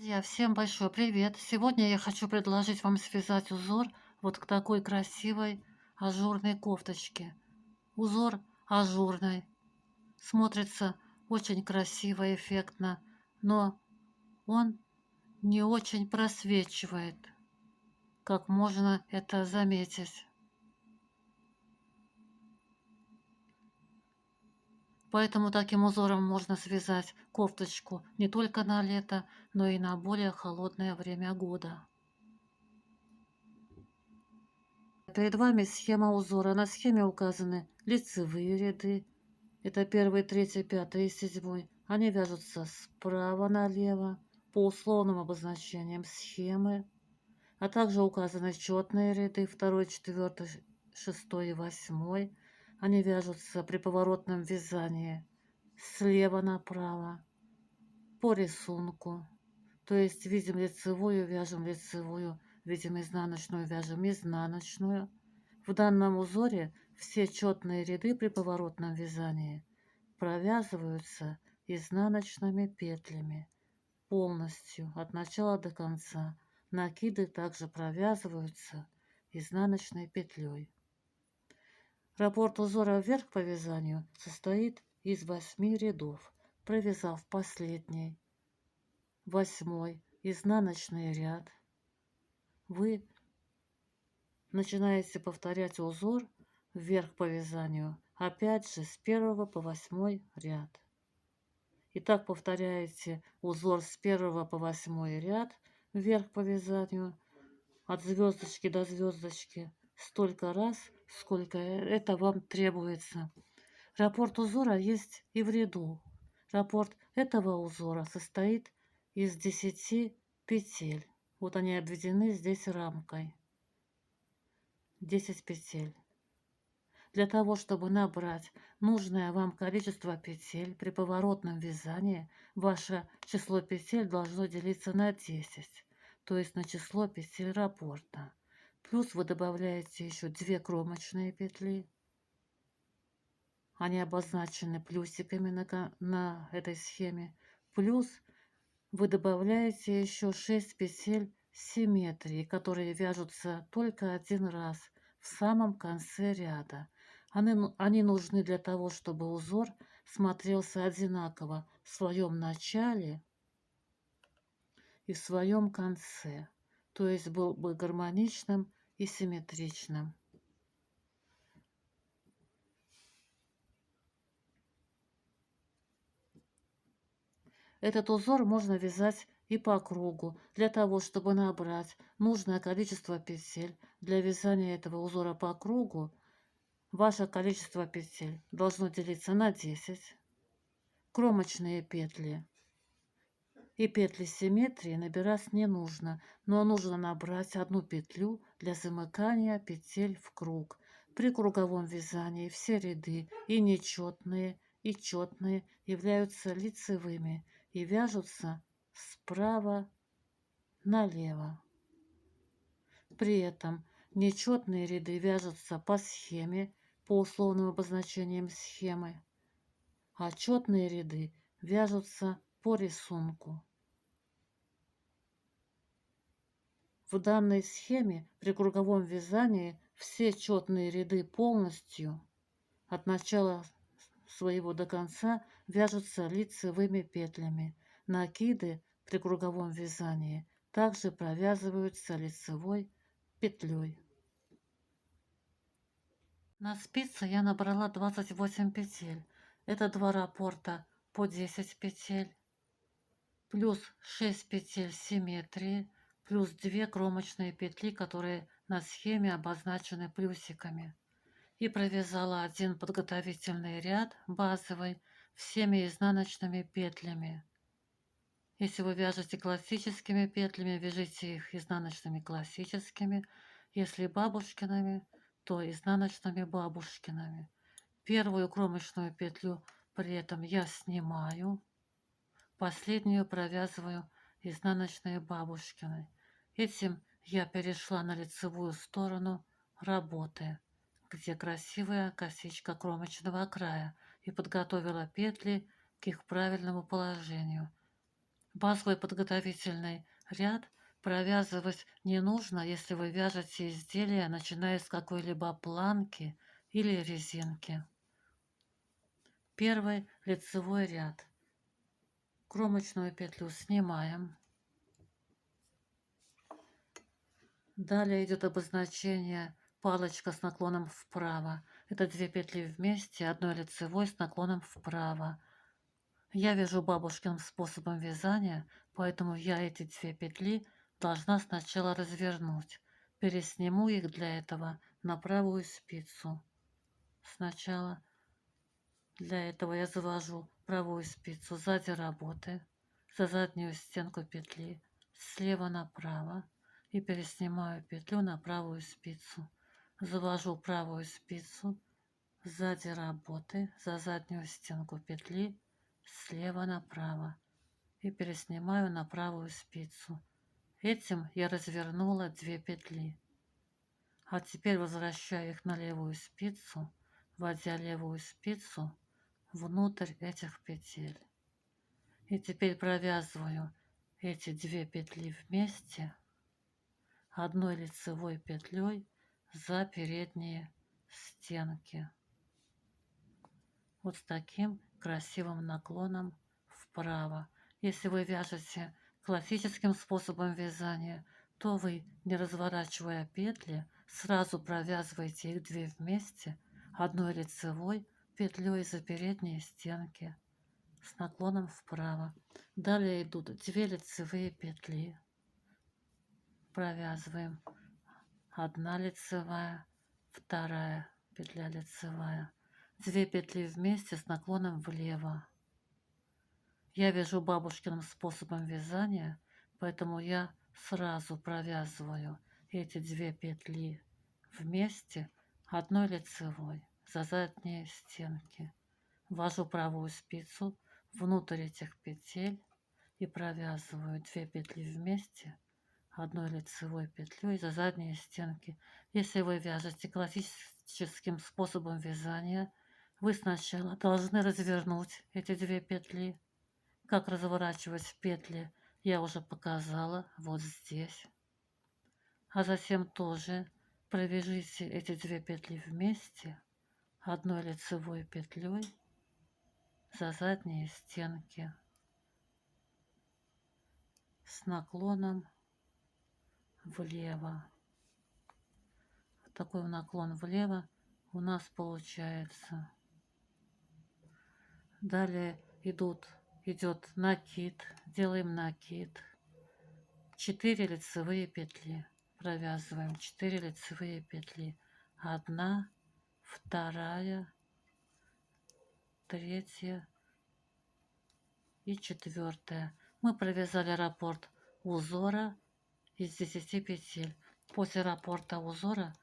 Друзья, всем большой привет! Сегодня я хочу предложить вам связать узор вот к такой красивой ажурной кофточке. Узор ажурный, смотрится очень красиво, эффектно, но он не очень просвечивает, как можно это заметить. Поэтому таким узором можно связать кофточку не только на лето, но и на более холодное время года. Перед вами схема узора. На схеме указаны лицевые ряды. Это первый, третий, пятый и седьмой. Они вяжутся справа налево по условным обозначениям схемы, а также указаны четные ряды второй, четвертый, шестой и восьмой. Они вяжутся при поворотном вязании слева направо по рисунку. То есть видим лицевую, вяжем лицевую, видим изнаночную, вяжем изнаночную. В данном узоре все четные ряды при поворотном вязании провязываются изнаночными петлями полностью от начала до конца. Накиды также провязываются изнаночной петлей. Раппорт узора вверх по вязанию состоит из 8 рядов. Провязав последний, 8 изнаночный ряд, вы начинаете повторять узор вверх по вязанию, опять же с 1 по 8 ряд. И так повторяете узор с 1 по 8 ряд вверх по вязанию, от звездочки до звездочки, столько раз, сколько это вам требуется. Раппорт узора есть и в ряду. Раппорт этого узора состоит из 10 петель. Вот они обведены здесь рамкой. 10 петель. Для того, чтобы набрать нужное вам количество петель при поворотном вязании, ваше число петель должно делиться на 10, то есть на число петель раппорта. Плюс вы добавляете еще 2 кромочные петли. Они обозначены плюсиками на этой схеме. Плюс вы добавляете еще 6 петель симметрии, которые вяжутся только один раз в самом конце ряда. Они нужны для того, чтобы узор смотрелся одинаково в своем начале и в своем конце, то есть был бы гармоничным и симметричным. Этот узор можно вязать и по кругу. Для того, чтобы набрать нужное количество петель для вязания этого узора по кругу, ваше количество петель должно делиться на 10. Кромочные петли и петли симметрии набирать не нужно, но нужно набрать одну петлю для замыкания петель в круг. При круговом вязании все ряды и нечетные, и четные являются лицевыми и вяжутся справа налево. При этом нечетные ряды вяжутся по схеме, по условным обозначениям схемы, а четные ряды вяжутся по рисунку. В данной схеме при круговом вязании все четные ряды полностью от начала своего до конца вяжутся лицевыми петлями. Накиды при круговом вязании также провязываются лицевой петлей. На спице я набрала 28 петель. Это 2 раппорта по 10 петель, плюс 6 петель симметрии, плюс 2 кромочные петли, которые на схеме обозначены плюсиками. И провязала один подготовительный ряд базовый всеми изнаночными петлями. Если вы вяжете классическими петлями, вяжите их изнаночными классическими. Если бабушкиными, то изнаночными бабушкиными. Первую кромочную петлю при этом я снимаю, последнюю провязываю изнаночной бабушкиной. Этим я перешла на лицевую сторону работы, где красивая косичка кромочного края, и подготовила петли к их правильному положению. Базовый подготовительный ряд провязывать не нужно, если вы вяжете изделие, начиная с какой-либо планки или резинки. Первый лицевой ряд. Кромочную петлю снимаем. Далее идет обозначение палочка с наклоном вправо. Это 2 петли вместе, одной лицевой с наклоном вправо. Я вяжу бабушкиным способом вязания, поэтому я эти 2 петли должна сначала развернуть. Пересниму их для этого на правую спицу. Сначала для этого я завожу правую спицу сзади работы, за заднюю стенку петли, слева направо и переснимаю петлю на правую спицу. Завожу правую спицу сзади работы, за заднюю стенку петли, слева направо и переснимаю на правую спицу. Этим я развернула 2 петли. А теперь возвращаю их на левую спицу, вводя левую спицу внутрь этих петель. И теперь провязываю эти 2 петли вместе одной лицевой петлей за передние стенки. Вот с таким красивым наклоном вправо. Если вы вяжете классическим способом вязания, то вы, не разворачивая петли, сразу провязываете их 2 вместе одной лицевой петлей за передние стенки с наклоном вправо. Далее идут 2 лицевые петли. Провязываем 1 лицевая, 2 петля лицевая. 2 петли вместе с наклоном влево. Я вяжу бабушкиным способом вязания, поэтому я сразу провязываю эти 2 петли вместе одной лицевой за задние стенки. Ввожу правую спицу внутрь этих петель и провязываю 2 петли вместе одной лицевой петлей за задние стенки. Если вы вяжете классическим способом вязания, вы сначала должны развернуть эти 2 петли. Как разворачивать петли я уже показала вот здесь. А затем тоже провяжите эти 2 петли вместе одной лицевой петлей за задние стенки с наклоном влево. Вот такой наклон влево у нас получается. Далее идет накид. Делаем накид. 4 лицевые петли. Провязываем 4 лицевые петли. 1, 2, 3 и 4. Мы провязали раппорт узора из 10 петель. После раппорта узора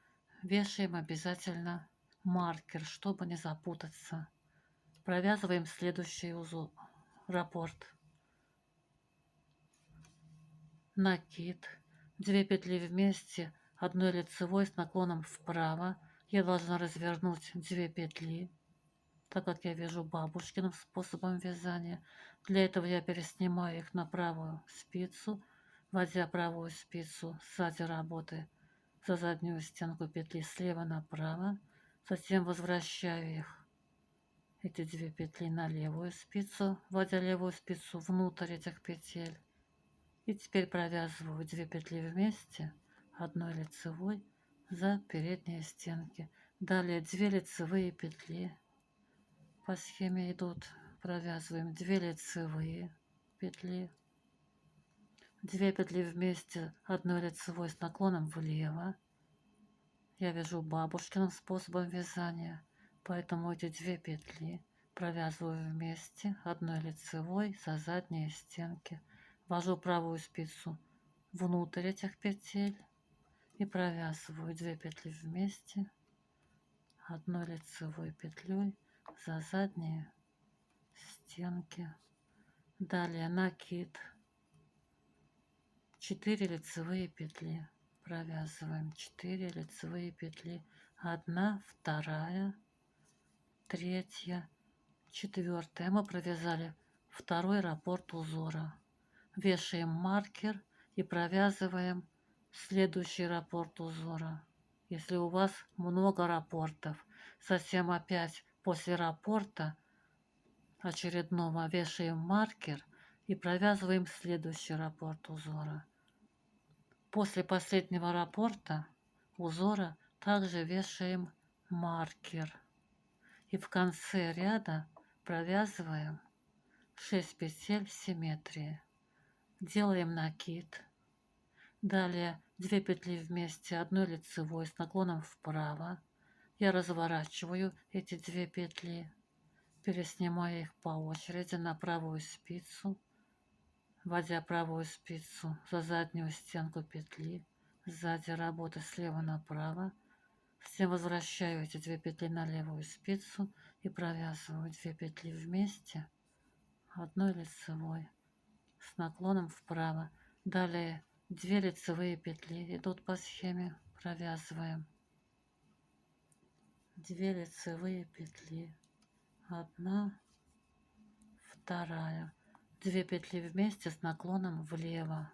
вешаем обязательно маркер, чтобы не запутаться. Провязываем следующий раппорт. Накид. 2 петли вместе, одной лицевой с наклоном вправо. Я должна развернуть 2 петли, так как я вяжу бабушкиным способом вязания. Для этого я переснимаю их на правую спицу, вводя правую спицу сзади работы за заднюю стенку петли слева направо. Затем возвращаю эти 2 петли на левую спицу, вводя левую спицу внутрь этих петель. И теперь провязываю 2 петли вместе одной лицевой за передние стенки. Далее 2 лицевые петли. По схеме идут, провязываем 2 лицевые петли. 2 петли вместе одной лицевой с наклоном влево. Я вяжу бабушкиным способом вязания, поэтому эти 2 петли провязываю вместе одной лицевой за задние стенки. Ввожу правую спицу внутрь этих петель и провязываю 2 петли вместе одной лицевой петлей за задние стенки. Далее накид. 4 лицевые петли. Провязываем 4 лицевые петли. 1, 2, 3, 4. Мы провязали второй раппорт узора. вешаем маркер и провязываем следующий раппорт узора. Если у вас много раппортов, затем опять после раппорта очередного вешаем маркер и провязываем следующий раппорт узора. После последнего раппорта узора также вешаем маркер и в конце ряда провязываем 6 петель симметрии. Делаем накид. Далее 2 петли вместе одной лицевой с наклоном вправо. Я разворачиваю эти 2 петли, переснимаю их по очереди на правую спицу, вводя правую спицу за заднюю стенку петли, сзади работы слева направо. Затем возвращаю эти 2 петли на левую спицу и провязываю 2 петли вместе одной лицевой с наклоном вправо. Далее 2 лицевые петли идут по схеме, провязываем 2 лицевые петли, 1, 2, 2 петли вместе с наклоном влево,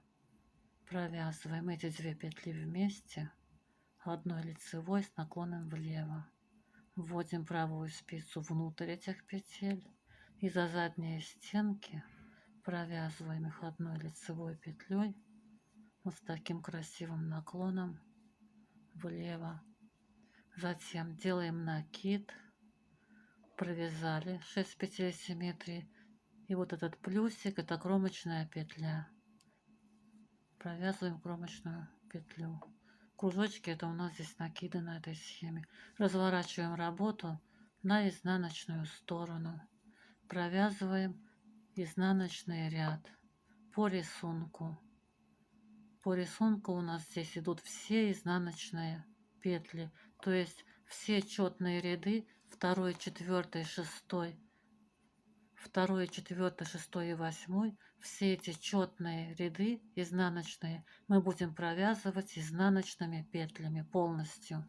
провязываем эти 2 петли вместе одной лицевой с наклоном влево, вводим правую спицу внутрь этих петель и за задние стенки провязываем их одной лицевой петлей вот с таким красивым наклоном влево. Затем делаем накид, провязали 6 петель симметрии, и вот этот плюсик — это кромочная петля. Провязываем кромочную петлю. Кружочки — это у нас здесь накиды на этой схеме. Разворачиваем работу на изнаночную сторону. Провязываем изнаночный ряд по рисунку. По рисунку у нас здесь идут все изнаночные петли, то есть все четные ряды 2, 4, 6, 2, 4, 6 и 8, все эти четные ряды изнаночные мы будем провязывать изнаночными петлями полностью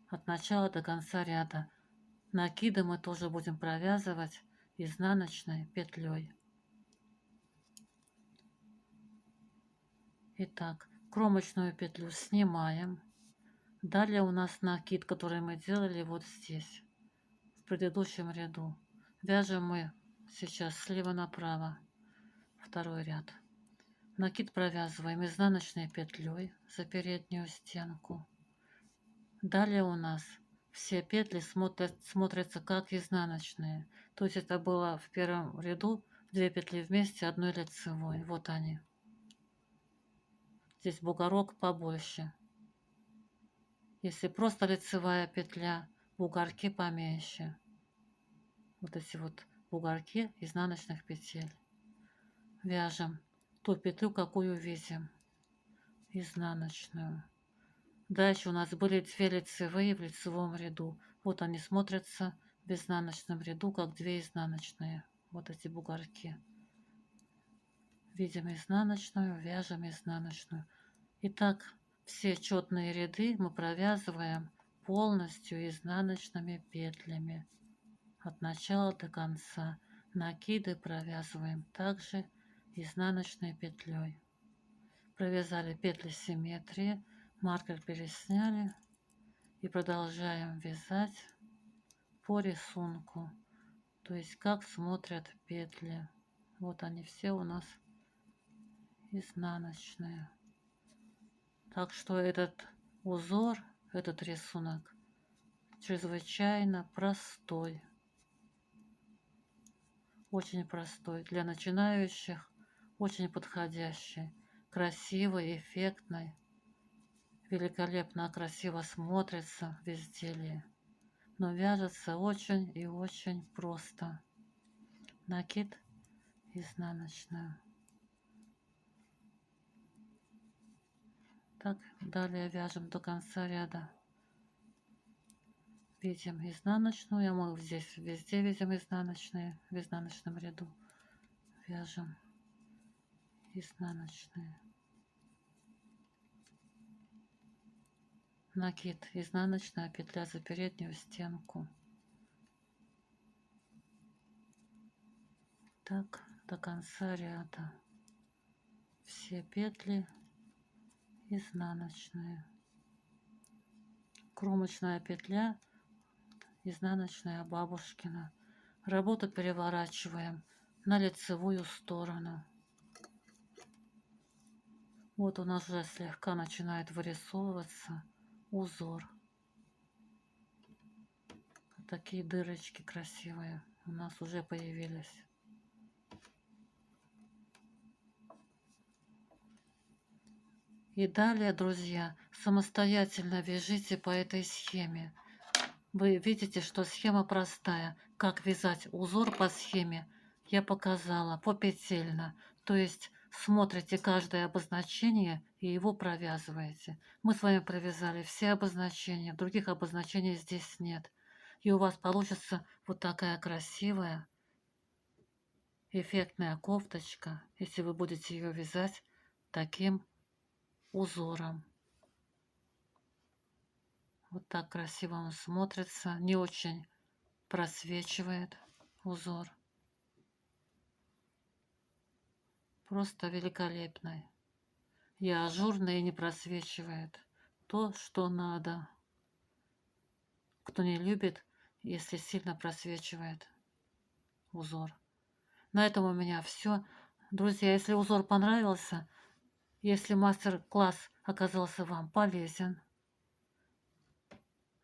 от начала до конца ряда. Накиды мы тоже будем провязывать изнаночной петлей. Итак, кромочную петлю снимаем. Далее у нас накид, который мы делали вот здесь, в предыдущем ряду. Вяжем мы сейчас слева направо второй ряд. Накид провязываем изнаночной петлей за переднюю стенку. Далее у нас все петли смотрятся как изнаночные. То есть это было в первом ряду 2 петли вместе одной лицевой. Вот они. Здесь бугорок побольше. Если просто лицевая петля, бугорки поменьше. Вот эти вот бугорки изнаночных петель. Вяжем ту петлю, какую видим, изнаночную. Дальше у нас были 2 лицевые в лицевом ряду. Вот они смотрятся в изнаночном ряду, как 2 изнаночные. Вот эти бугорки. Видим изнаночную, вяжем изнаночную. Итак, все четные ряды мы провязываем полностью изнаночными петлями от начала до конца. Накиды провязываем также изнаночной петлей. Провязали петли симметрии, маркер пересняли и продолжаем вязать по рисунку, то есть как смотрят петли. Вот они все у нас изнаночные. Так что этот узор, этот рисунок чрезвычайно простой. Очень простой. Для начинающих очень подходящий. Красивый, эффектный. Великолепно красиво смотрится в изделии. Но вяжется очень и очень просто. Накид изнаночную. Так, далее вяжем до конца ряда. Видим изнаночную, а мы здесь везде видим изнаночные, в изнаночном ряду. Вяжем изнаночные. Накид, изнаночная петля за переднюю стенку. Так, до конца ряда. Все петли изнаночные. Кромочная петля, изнаночная бабушкина. Работу переворачиваем на лицевую сторону. Вот у нас уже слегка начинает вырисовываться узор. Такие дырочки красивые у нас уже появились. И далее, друзья, самостоятельно вяжите по этой схеме. Вы видите, что схема простая. Как вязать узор по схеме я показала попетельно. То есть смотрите каждое обозначение и его провязываете. Мы с вами провязали все обозначения, других обозначений здесь нет. И у вас получится вот такая красивая, эффектная кофточка, если вы будете ее вязать таким узором. Вот так красиво он смотрится, не очень просвечивает узор. Просто великолепный. И ажурный, и не просвечивает. То, что надо. Кто не любит, если сильно просвечивает узор. На этом у меня все. Друзья, если узор понравился, если мастер-класс оказался вам полезен,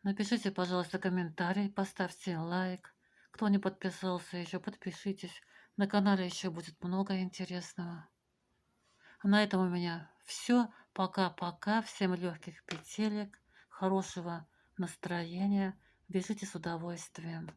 напишите, пожалуйста, комментарий, поставьте лайк. Кто не подписался еще, подпишитесь. На канале еще будет много интересного. На этом у меня все. Пока-пока. Всем легких петелек, хорошего настроения. Вяжите с удовольствием.